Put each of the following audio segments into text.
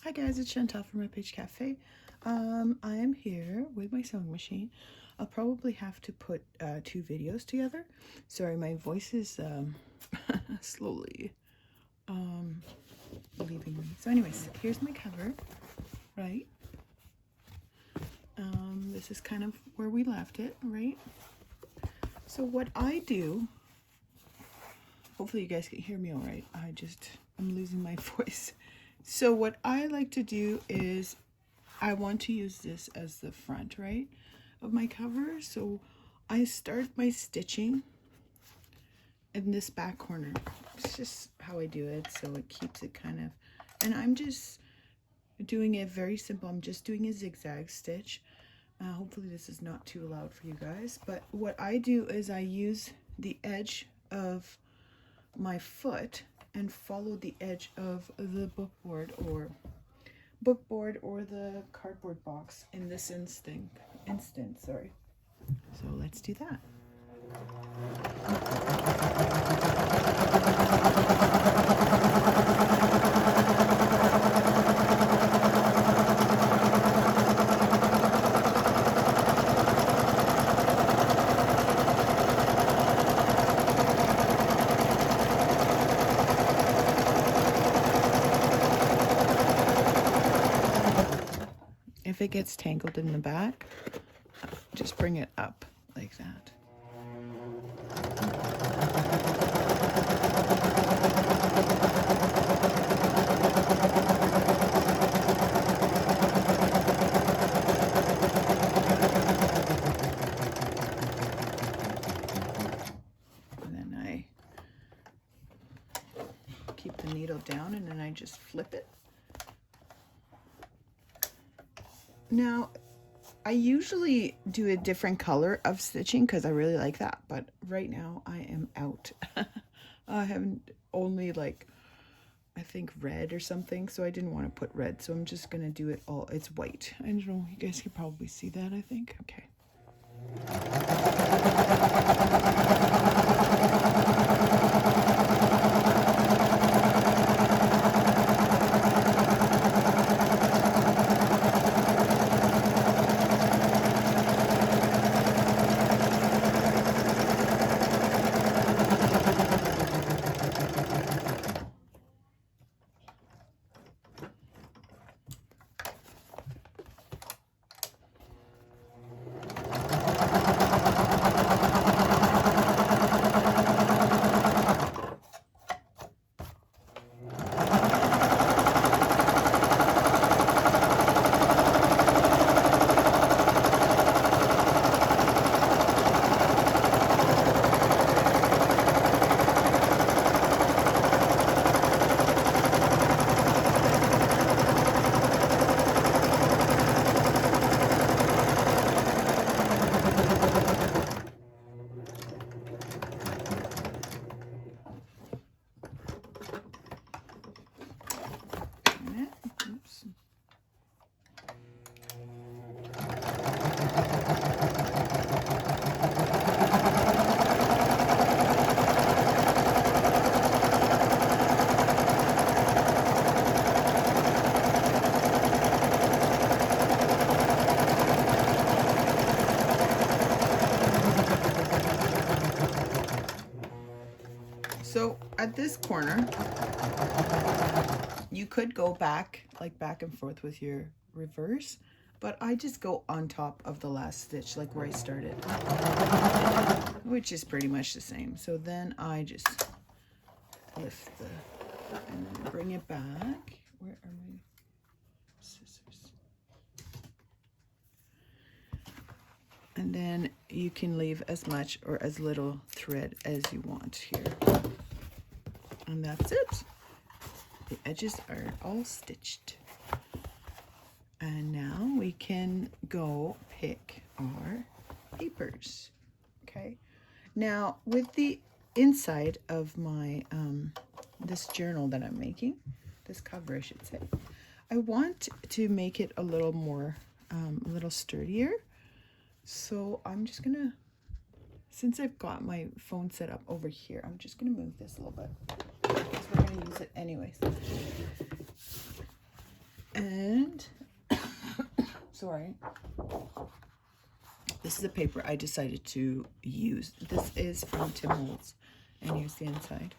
Hi guys, it's Chantale from Lepage Cafe. I am here with my sewing machine. I'll probably have to put 2 videos together. Sorry, my voice is slowly leaving me. So anyways, here's my cover, right? This is kind of where we left it, right? So what I do, hopefully you guys can hear me all right. I'm losing my voice. So what I like to do is I want to use this as the front, right, of my cover. So I start my stitching in this back corner. It's just how I do it, so it keeps it kind of, and I'm just doing it very simple. I'm just doing a zigzag stitch. Hopefully this is not too loud for you guys, but what I do is I use the edge of my foot and follow the edge of the bookboard or the cardboard box in this instance, sorry. So let's do that. If it gets tangled in the back, just bring it up like that. And then I keep the needle down and then I just flip it. Now, I usually do a different color of stitching because I really like that, but right now I am out. I haven't only like, I think red or something, so I didn't want to put red, so I'm just gonna do it all, it's white. I don't know, you guys can probably see that, I think. Okay. Oops. So at this corner, you could go back, like back and forth with your reverse, but I just go on top of the last stitch, like where I started, which is pretty much the same. So then I just lift and then bring it back. Where are my scissors? And then you can leave as much or as little thread as you want here. And that's it. The edges are all stitched. And now we can go pick our papers. Okay. Now with the inside of my this journal that I'm making, this cover I should say, I want to make it a little more a little sturdier. So I'm just gonna, since I've got my phone set up over here, I'm just gonna move this a little bit because we're gonna use it anyways. And sorry, this is a paper I decided to use. This is from Tim Holtz, and here's the inside.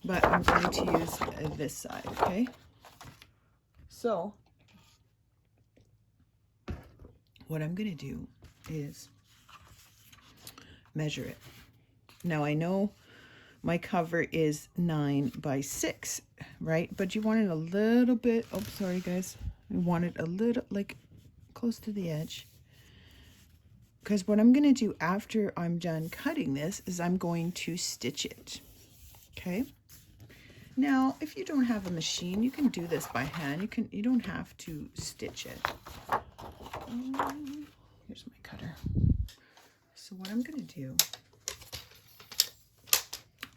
But I'm going to use this side, okay? So what I'm going to do is measure it. Now I know my cover is 9 by 6, right? But you want it a little bit, oh, sorry guys. You want it a little, like, close to the edge. Because what I'm going to do after I'm done cutting this is I'm going to stitch it, okay? Now, if you don't have a machine, you can do this by hand. You don't have to stitch it. Here's my cutter. So what I'm going to do,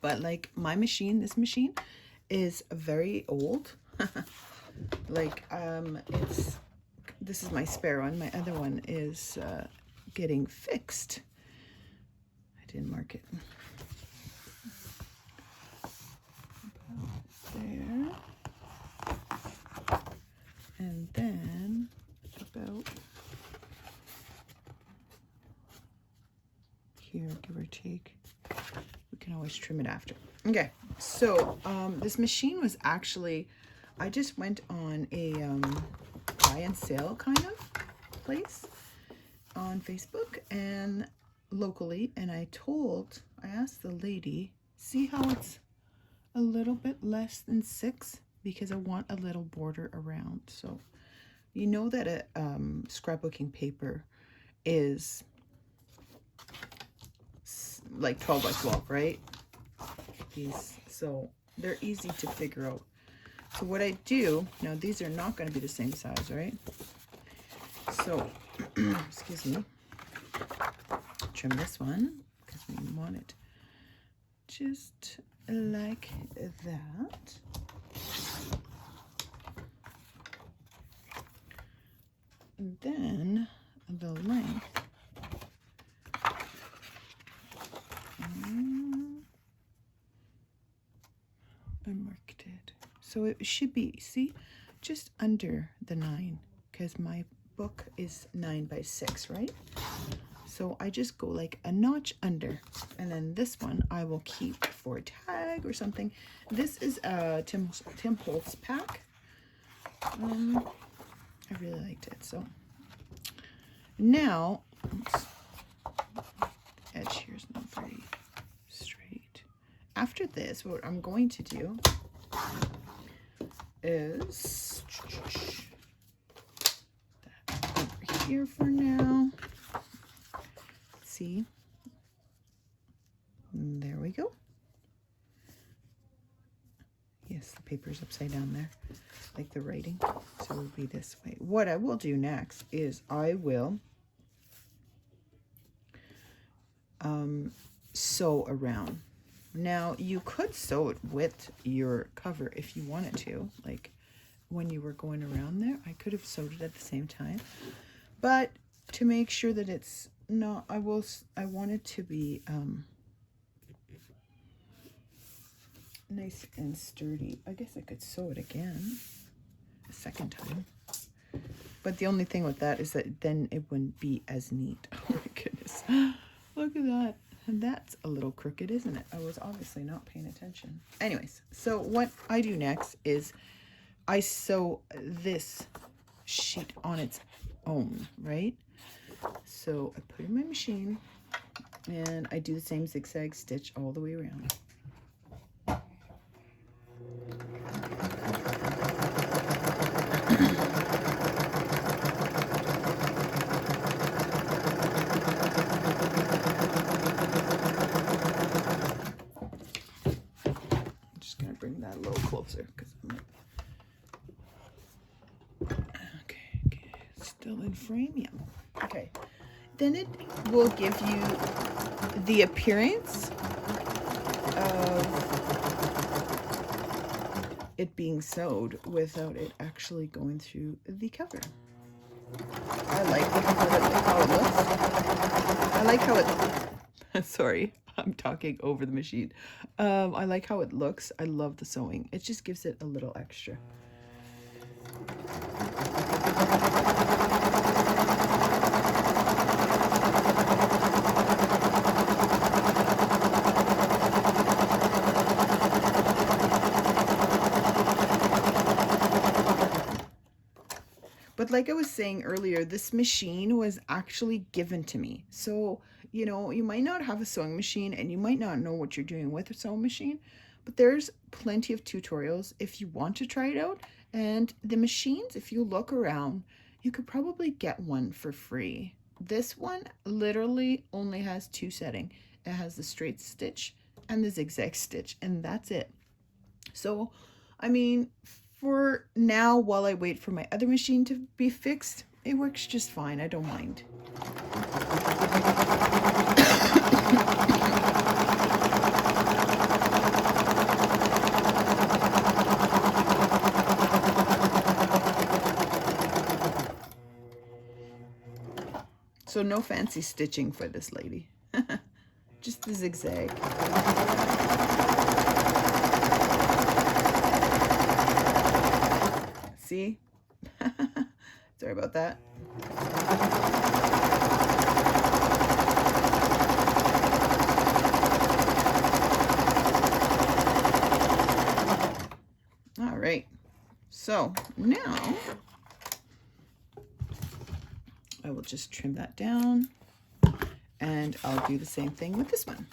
but like my machine, this machine is very old. Like, this is my spare one. My other one is getting fixed. I didn't mark it. About there. And then about here, give or take. We can always trim it after. Okay, so this machine was actually, I just went on a buy and sale kind of place on Facebook and locally, and I asked the lady, see how it's a little bit less than 6, because I want a little border around. So you know that a scrapbooking paper is like 12 by 12, right? So they're easy to figure out. So what I do, now these are not going to be the same size, right? So, excuse me, trim this one because we want it just like that. And then the length. I marked it. So it should be, see, just under the 9, because my book is 9 by 6, right? So I just go like a notch under, and then this one I will keep for a tag or something. This is a Tim Holtz pack. I really liked it. So now, oops, the edge here is not very straight. After this, what I'm going to do is that over here for now. See, and there we go. Yes, the paper's upside down there, like the writing. So it will be this way. What I will do next is I will sew around. Now you could sew it with your cover if you wanted to, like when you were going around there. I could have sewed it at the same time, but to make sure that it's not, I want it to be nice and sturdy. I guess I could sew it again a second time, but the only thing with that is that then it wouldn't be as neat. Oh my goodness, look at that. And that's a little crooked, isn't it? I was obviously not paying attention. Anyways, so what I do next is I sew this sheet on its own, right? So I put it in my machine and I do the same zigzag stitch all the way around. That a little closer because I'm okay, still in frame, yeah. Okay, then it will give you the appearance of it being sewed without it actually going through the cover. I like how it looks. I like how it sorry, I'm talking over the machine. I like how it looks. I love the sewing. It just gives it a little extra. But like I was saying earlier, this machine was actually given to me. So, you know, you might not have a sewing machine and you might not know what you're doing with a sewing machine, but there's plenty of tutorials if you want to try it out. And the machines, if you look around, you could probably get one for free. This one literally only has 2 settings. It has the straight stitch and the zigzag stitch, and that's it. So, I mean, for now, while I wait for my other machine to be fixed, it works just fine. I don't mind. So no fancy stitching for this lady. Just the zigzag. See? Sorry about that. All right. So now I will just trim that down, and I'll do the same thing with this one.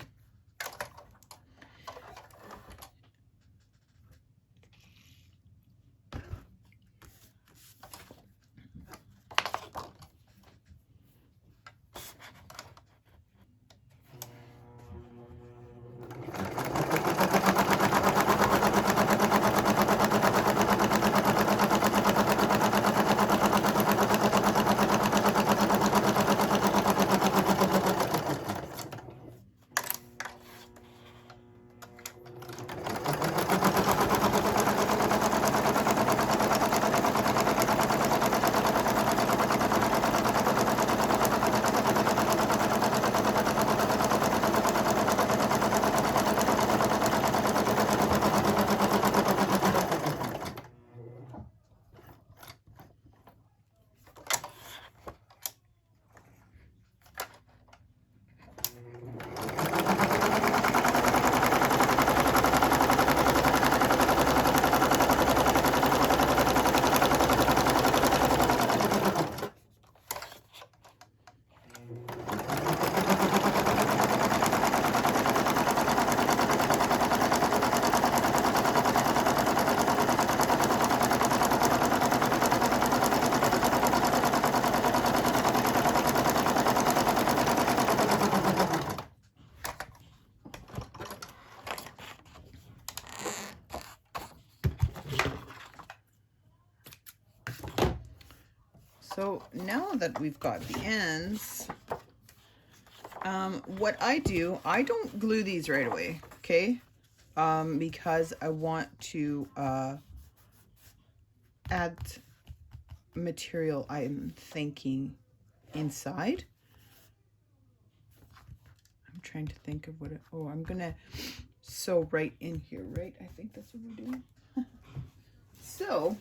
So now that we've got the ends, what I do, I don't glue these right away, okay? Because I want to add material I'm thinking inside. I'm trying to think of what I'm gonna sew right in here, right? I think that's what we're doing. So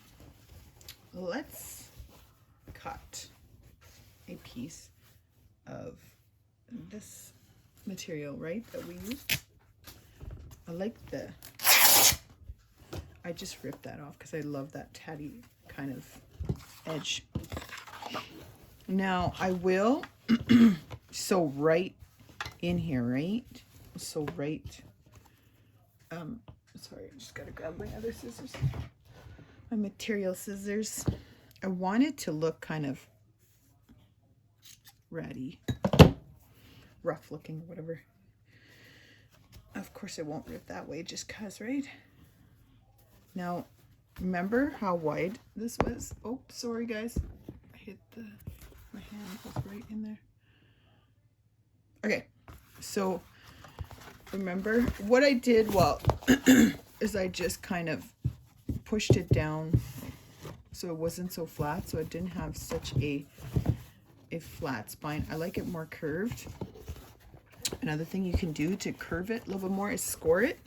let's cut a piece of this material, right, that we use. I just ripped that off because I love that tatty kind of edge. Now I will sew right in here, right? So right, sorry, I just gotta grab my other scissors, my material scissors. I want it to look kind of ratty, rough looking, whatever. Of course it won't rip that way just cause, right? Now, remember how wide this was? Oh, sorry guys. I hit my hand was right in there. Okay, so remember what I did, well, is I just kind of pushed it down so it wasn't so flat, so it didn't have such a flat spine. I like it more curved. Another thing you can do to curve it a little bit more is score it.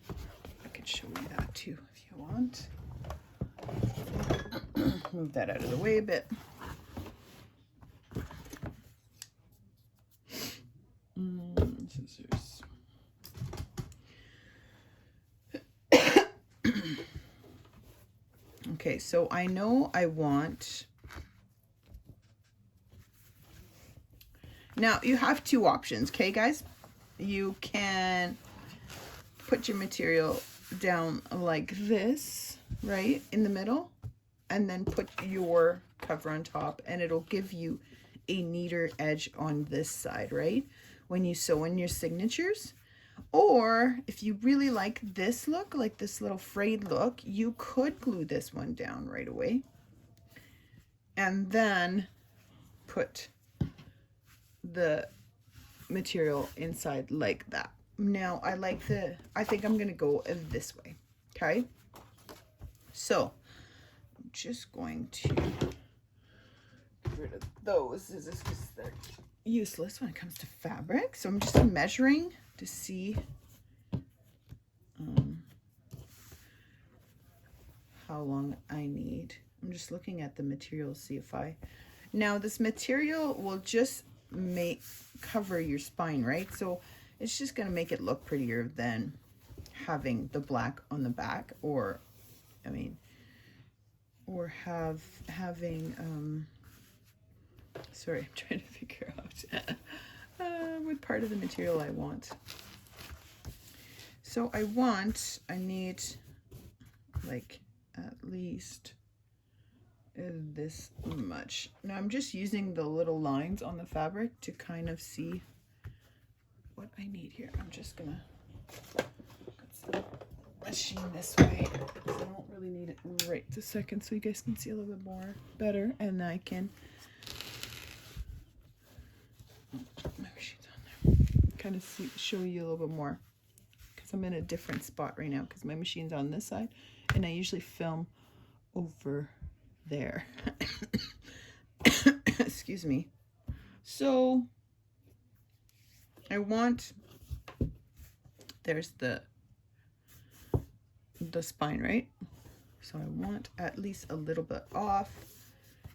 I can show you that too if you want. Move that out of the way a bit. Scissors. Okay, so I know I want Now you have two options, okay guys? You can put your material down like this, right, in the middle, and then put your cover on top, and it'll give you a neater edge on this side, right, when you sew in your signatures. Or if you really like this look, like this little frayed look, you could glue this one down right away and then put the material inside like that. Now I think I'm gonna go this way. Okay, so I'm just going to get rid of those. This is because they're useless when it comes to fabric. So I'm just measuring to see how long I need. I'm just looking at the material to see if now this material will just cover your spine, right? So it's just going to make it look prettier than having the black on the back, or having sorry, I'm trying to figure out what part of the material I want. So I need like at least this much. Now I'm just using the little lines on the fabric to kind of see what I need here. I'm just gonna put the machine this way. I don't really need it right this second, so you guys can see a little bit more better, and I can my machine's on there. Kind of show you a little bit more, because I'm in a different spot right now because my machine's on this side and I usually film over there. Excuse me. So I want, there's the spine, right? So I want at least a little bit off,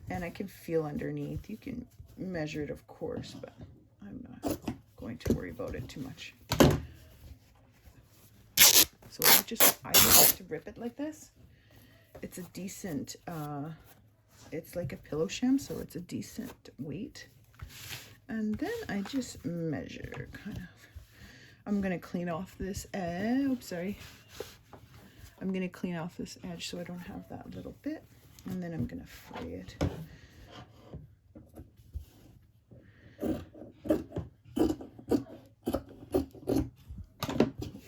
and I can feel underneath. You can measure it, of course, but I'm not going to worry about it too much. So I just like to rip it like this. It's a decent, it's like a pillow sham, so it's a decent weight. And then I just measure, kind of. I'm going to clean off this edge. Oops, sorry. I'm going to clean off this edge so I don't have that little bit. And then I'm going to fray it.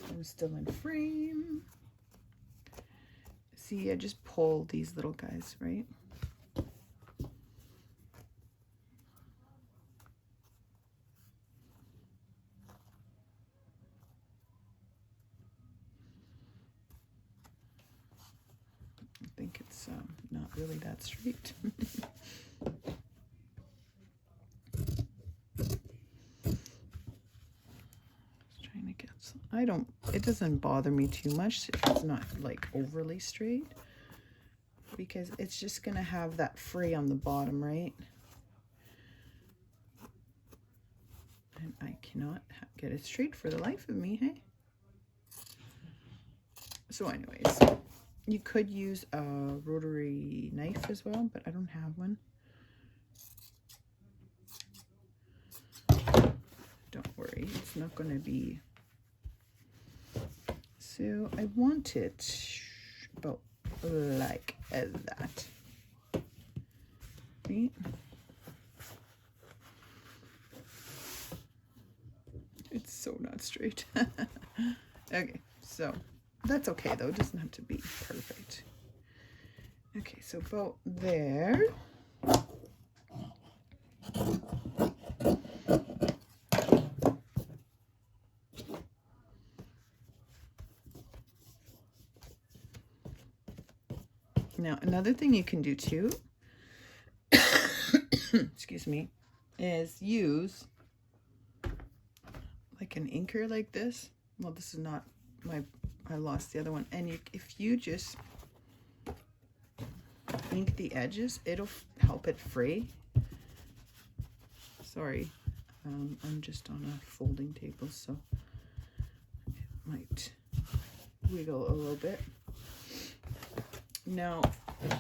I'm still in frame. See, I just pull these little guys, right? I think it's not really that straight. It doesn't bother me too much if it's not like overly straight, because it's just gonna have that fray on the bottom, right? And I cannot get it straight for the life of me, hey? So anyways, you could use a rotary knife as well, but I don't have one. Don't worry, it's not gonna be. So I want it about like that. Right? It's so not straight. Okay, so that's okay though. It doesn't have to be perfect. Okay, so about there. Now, another thing you can do too, excuse me, is use like an inker like this. Well, this is not I lost the other one. And if you just ink the edges, it'll help it fray. Sorry, I'm just on a folding table, so it might wiggle a little bit. Now, you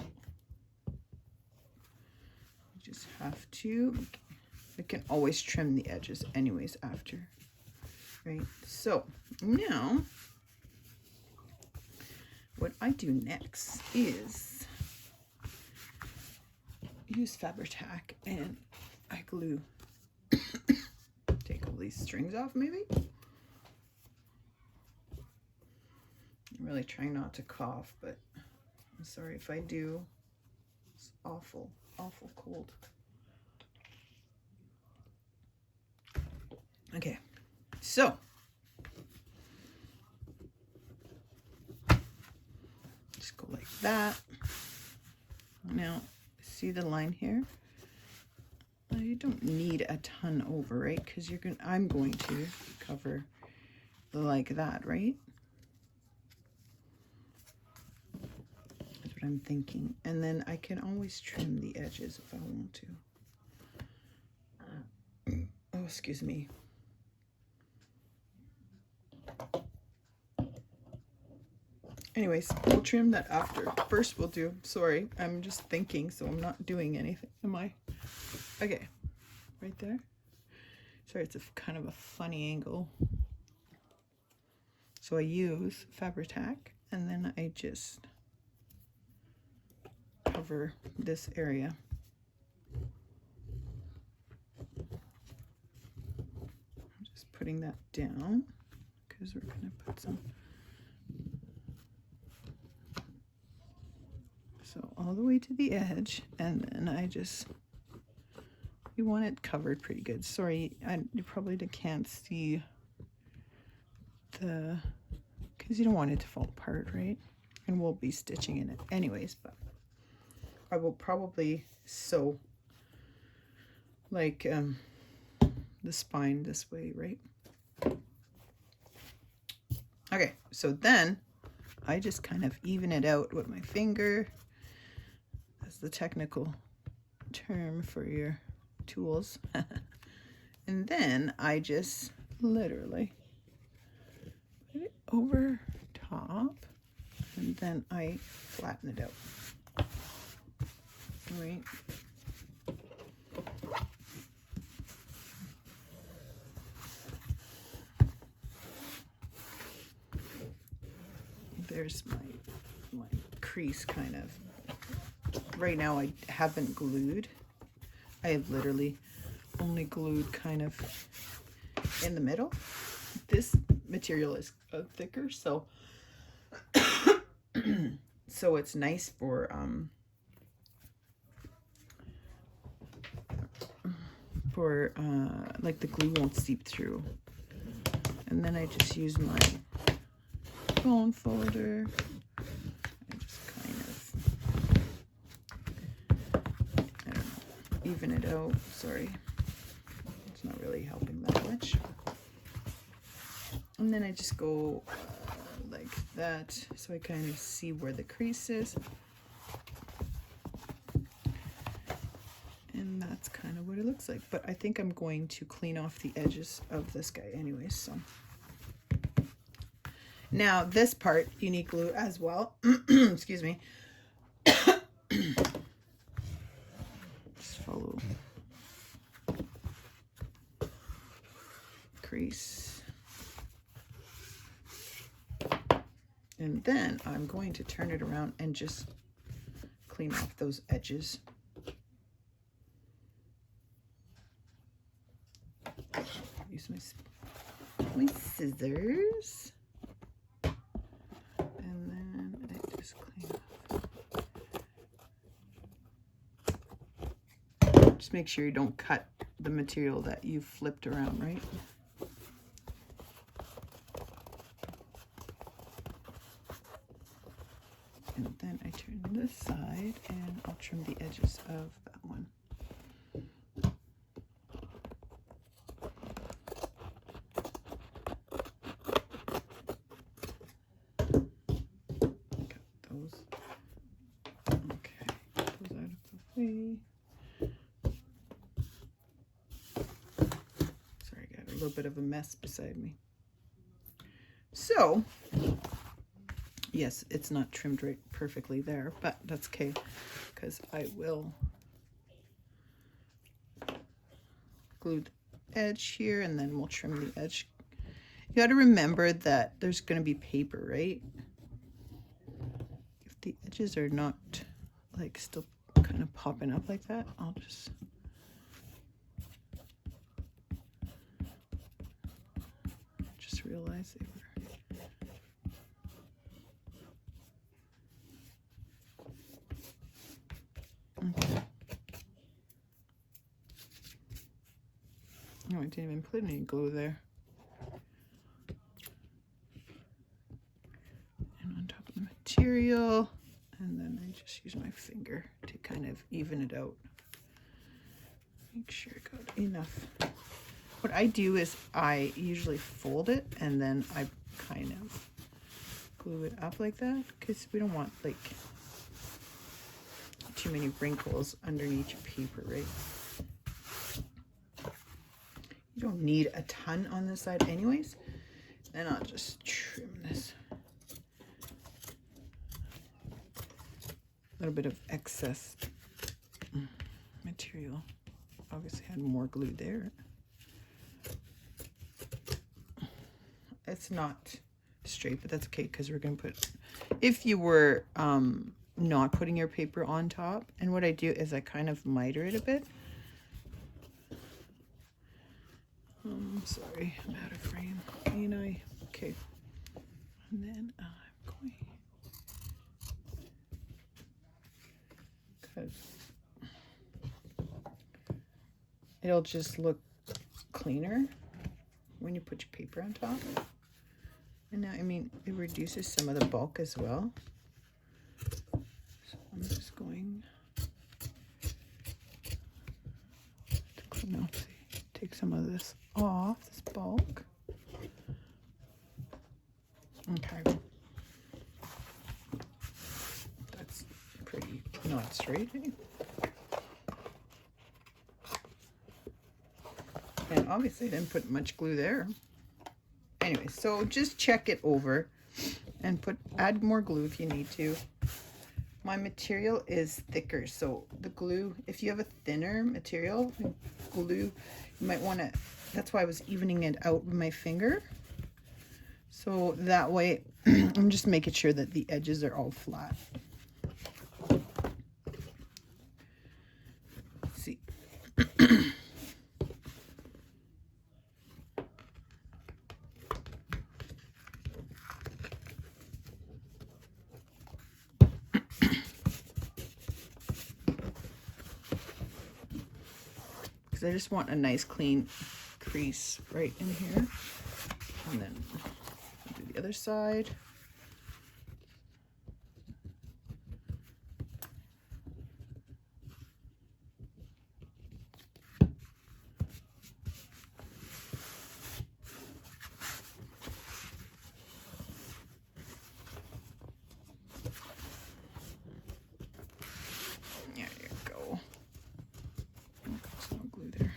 just have to, I can always trim the edges anyways after, right? So now what I do next is use Fabri Tac and I glue. Take all these strings off maybe. I'm really trying not to cough, but I'm sorry if I do. It's awful, awful cold. Okay, so just go like that. Now, see the line here? You don't need a ton over, right? Because I'm going to cover like that, right? That's what I'm thinking. And then I can always trim the edges if I want to. Oh, excuse me. Anyways, we'll trim that after. First we'll do, sorry, I'm just thinking, so I'm not doing anything, am I? Okay, right there. Sorry, it's a kind of a funny angle. So I use Fabri Tac, and then I just cover this area. I'm just putting that down, because we're gonna put some. So all the way to the edge, and then I just, you want it covered pretty good. Sorry, you probably can't see the, because you don't want it to fall apart, right? And we'll be stitching in it anyways, but I will probably sew like the spine this way, right? Okay, so then I just kind of even it out with my finger. That's the technical term for your tools. And then I just literally put it over top, and then I flatten it out. Right. There's my crease kind of. Right now I haven't glued. I have literally only glued kind of in the middle. This material is thicker, so so it's nice for like the glue won't seep through. And then I just use my bone folder. I just kind of, I don't know, even it out. Sorry, it's not really helping that much. And then I just go like that, so I kind of see where the crease is. And that's kind of what it looks like. But I think I'm going to clean off the edges of this guy anyways, so. Now this part, you need glue as well. Excuse me. Just follow crease. And then I'm going to turn it around and just clean off those edges. Use my scissors. And then I just clean off. Just make sure you don't cut the material that you flipped around, right? And then I turn this side and I'll trim the edges of that one. Sorry, I got a little bit of a mess beside me. So, yes, it's not trimmed right perfectly there, but that's okay, because I will glue the edge here, and then we'll trim the edge. You got to remember that there's going to be paper, right? If the edges are not like still kind of popping up like that, I'll just realize they were. Okay. Oh, I didn't even put any glue there. And on top of the material, and then I just use my finger to kind of even it out. Make sure I got enough. What I do is I usually fold it and then I kind of glue it up like that, because we don't want like too many wrinkles underneath your paper, right? You don't need a ton on this side anyways. Then I'll just trim this. A little bit of excess material. Obviously had more glue there. It's not straight, but that's okay, because we're going to put, if you were not putting your paper on top, and what I do is I kind of miter it a bit. Sorry, I'm out of frame. Okay. And then I'm going, because it'll just look cleaner when you put your paper on top. And now, I mean, it reduces some of the bulk as well. So I'm just going to take some of this off, this bulk. Okay. That's pretty not straight, eh? And obviously I didn't put much glue there. Anyway, so just check it over and add more glue if you need to. My material is thicker, so the glue, if you have a thinner material, glue, you might want to, that's why I was evening it out with my finger. So that way, I'm just making sure that the edges are all flat. Let's see. I just want a nice clean crease right in here, and then do the other side. There you go. There's no glue there.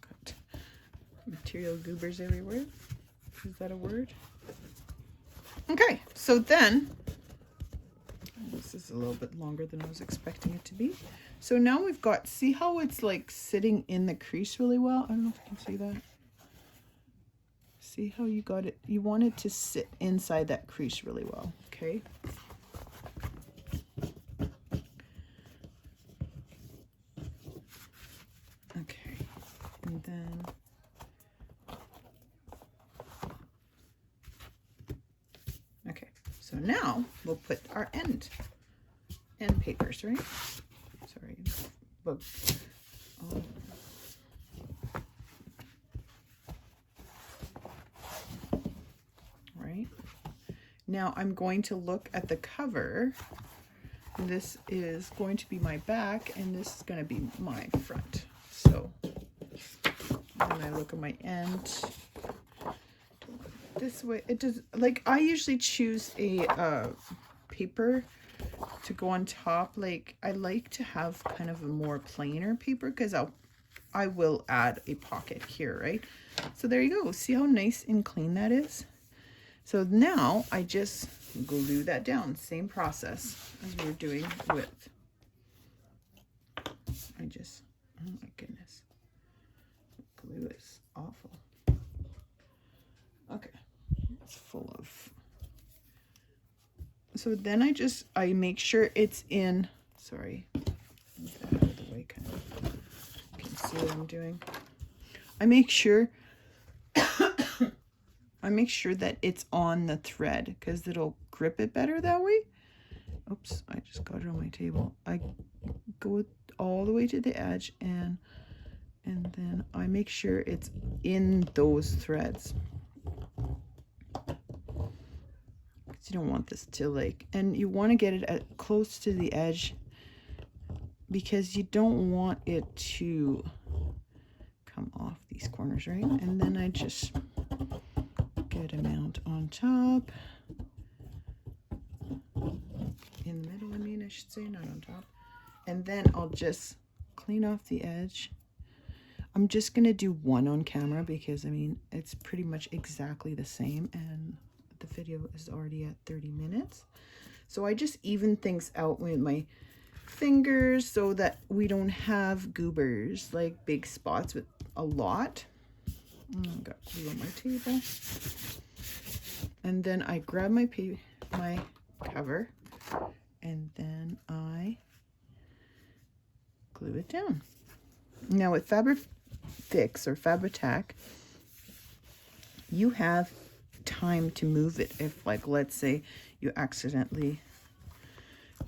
Got material goobers everywhere. Is that a word? Okay, so then, this is a little bit longer than I was expecting it to be. So now we've got, see how it's like sitting in the crease really well? I don't know if you can see that. See how you got it? You want it to sit inside that crease really well, okay? Okay, and then okay, so now we'll put our end papers, right? Sorry, book. Oh. Right. Now I'm going to look at the cover. This is going to be my back, and this is going to be my front. So when I look at my end this way, it does, like, I usually choose a paper to go on top. Like, I like to have kind of a more plainer paper, because I will add a pocket here, right? So there you go. See how nice and clean that is? So now I just glue that down. Same process as we were doing with, oh my goodness. Glue is awful. Okay, it's full of. So then I make sure it's in, sorry, move that out of the way, kind of. You can see what I'm doing. I make sure that it's on the thread because it'll grip it better that way. Oops, I just got it on my table. I go all the way to the edge and then I make sure it's in those threads. You don't want this to like, and you want to get it at close to the edge because you don't want it to come off these corners, right? And then I just good amount on top, in the middle, I mean, I should say, not on top. And then I'll just clean off the edge. I'm just gonna do one on camera because I mean it's pretty much exactly the same and the video is already at 30 minutes. So I just even things out with my fingers so that we don't have goobers, like big spots with a lot. I've got glue on my table. And then I grab my cover and then I glue it down. Now with Fabri Fix or Fabri Tac, you have time to move it if, like, let's say you accidentally,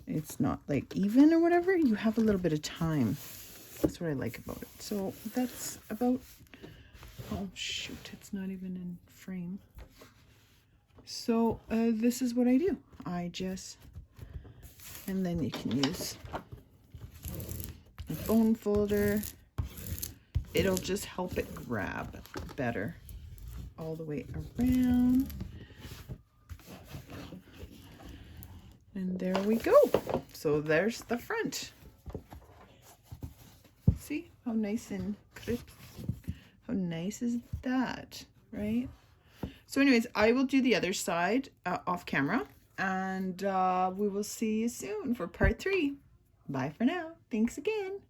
it's not like even or whatever, you have a little bit of time. That's what I like about it. So that's about, oh shoot, it's not even in frame. So this is what I do. I just, and then you can use a bone folder. It'll just help it grab better all the way around. And there we go. So there's the front. See how nice and crisp? How nice is that, right? So anyways, I will do the other side off camera, and we will see you soon for part 3. Bye for now. Thanks again.